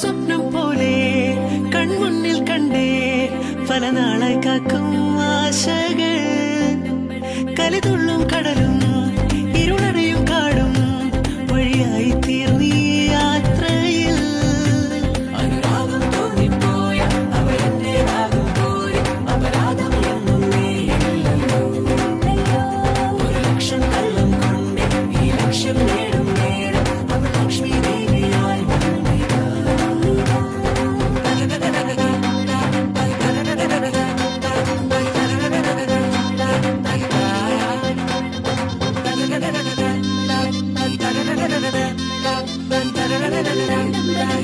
സ്വപ്നം പോലെ കൺമുന്നിൽ കണ്ടേ പല നാളായി കാക്കും ആശകൾ കലിതുള്ളും കടലും ഇരുളടയും കാടും വഴിയായി തീർന്നീ യാത്രയിൽ അനുരാഗം തോന്നിപ്പോയ അവരെന്റേതാകും പോലെ അപരാധം എന്നും നീയില്ലല്ലോ ഒരു ലക്ഷം കള്ളം കൊണ്ട് ഈ ലക്ഷ്യം നേടും നേരം അവൾ Lakshmi ദേവിയായി വന്നിതാ la la la la la la la la la la la la la la la